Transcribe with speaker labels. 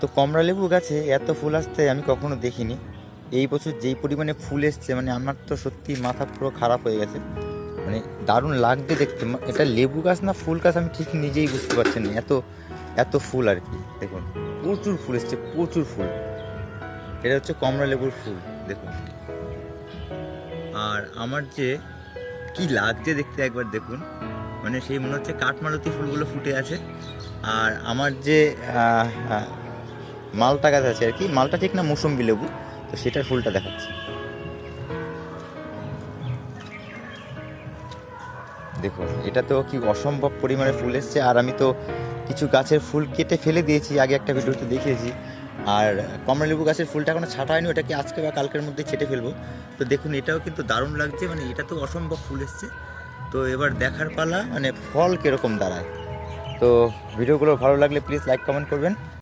Speaker 1: তো কমলা লেবু গাছে এত ফুল আসতে আমি কখনো দেখিনি। এই বছর যেই পরিমাণে ফুল এসছে মানে আমার তো সত্যি মাথা পুরো খারাপ হয়ে গেছে। মানে দারুণ লাগছে দেখতে। এটা লেবু গাছ না ফুল গাছ আমি ঠিক নিজেই বুঝতে পারছি না, এত এত ফুল আর কি। দেখুন প্রচুর ফুল এসছে, প্রচুর ফুল। এটা হচ্ছে কমলা লেবুর ফুল, দেখুন। আর আমার যে কি লাগছে দেখতে একবার দেখুন, মানে সেই মনে হচ্ছে কাঠমালতি ফুলগুলো ফুটে আছে। আর আমার যে মালটা গাছ আছে আর কি, মালটা ঠিক না, মৌসুম্বি লেবু, তো সেটার ফুলটা দেখাচ্ছি। দেখুন এটা তো কি অসম্ভব পরিমাণে ফুল এসছে। আর আমি তো কিছু গাছের ফুল কেটে ফেলে দিয়েছি, আগে একটা ভিডিওতে দেখিয়েছি। আর কমলালেবু গাছের ফুলটা এখনো ছাঁটা হয়নি, ওটাকে আজকে বা কালকের মধ্যে ছেটে ফেলবো। তো দেখুন এটাও কিন্তু দারুণ লাগছে, মানে এটা তো অসম্ভব ফুল এসছে। তো এবার দেখার পালা মানে ফল কীরকম দাঁড়ায়। তো ভিডিওগুলো ভালো লাগলে প্লিজ লাইক কমেন্ট করবেন।